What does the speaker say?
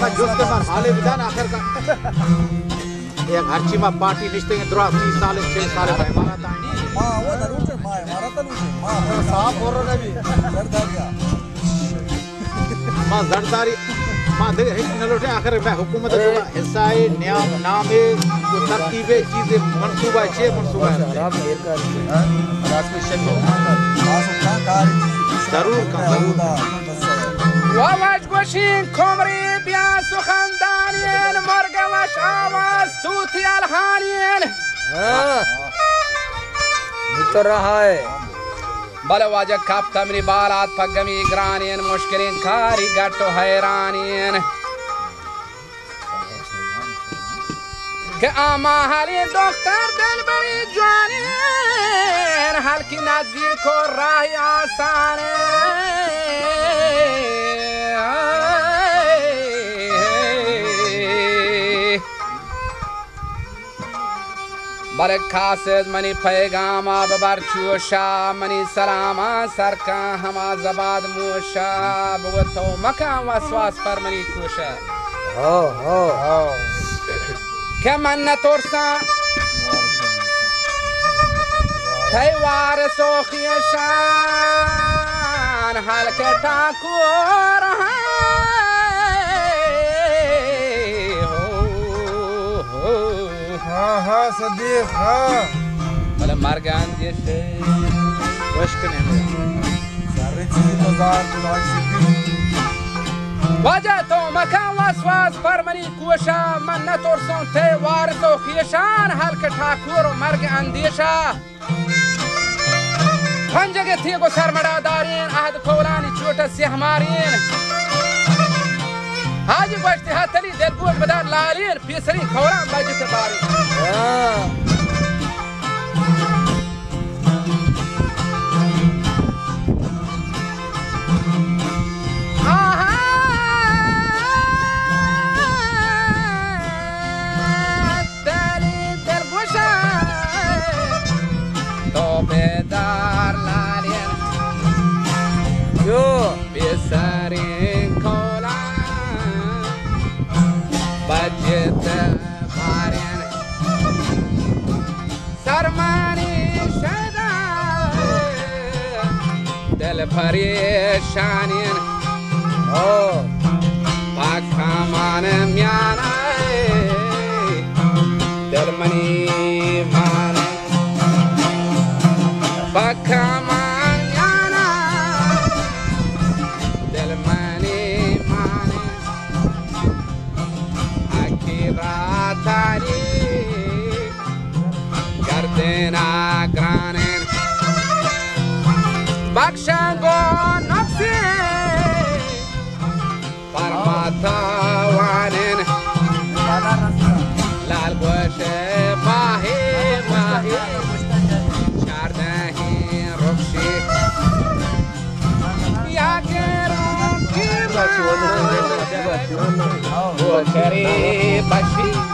मैं जोश के बाद हाले विधान आखिर का एक हर्ची में पार्टी निश्चित के द्रोह 30 साल 6 साल भाई मारा था माँ वो जरूर है मारा तो नहीं माँ साफ हो रहा है भी जरदारिया माँ जरदारी माँ देख हिट नलोटे आखिर में हुकूमत का हिस्सा है नियम नामे तो तरतीबे चीजें मंसूबा है जरूर وواج گوشین کمری بیا سخندانین مرگ وش آواز توتی الحانین تو رہا ہے بله واجه کپ تمری بالات پگمی گرانین مشکلین کاری گٹو حیرانین که آما حالین دختر دل بری جوانین حال کی نزدیک و راهی آسانه بله کاسد منی پیغاما ببر چوشا منی سلاما سرکا ہما زباد موشا بگو تو مکان وسواس پر منی کوشا که من نترسا تیوار سوخیشان حلکه تاکور ها صديق ها ولا مرجان ديشي وش كنا سرتي تزار طلع صديق وجهتو مكان وسواس فرمني كوشا من نترسون تي وارثو خيشان هلك ठाकुर مرگ اندیشا پنجگه تیگو سرمدا دارین عهد کولانی چوتا سیحمارین حاجی گوشتی هتلی دلگوش بدار لالین پیسرین کولان باجت بارین بسرين كولان بجت بارين سرماني شدا دل پریشانين باكامان ميانا دل مني مانا باكامان Gardena granen Bakshango nafsi Parmata wanen Lal goshe mahi mahi Shardahi rukshi Yakeron ki Bukhari bashi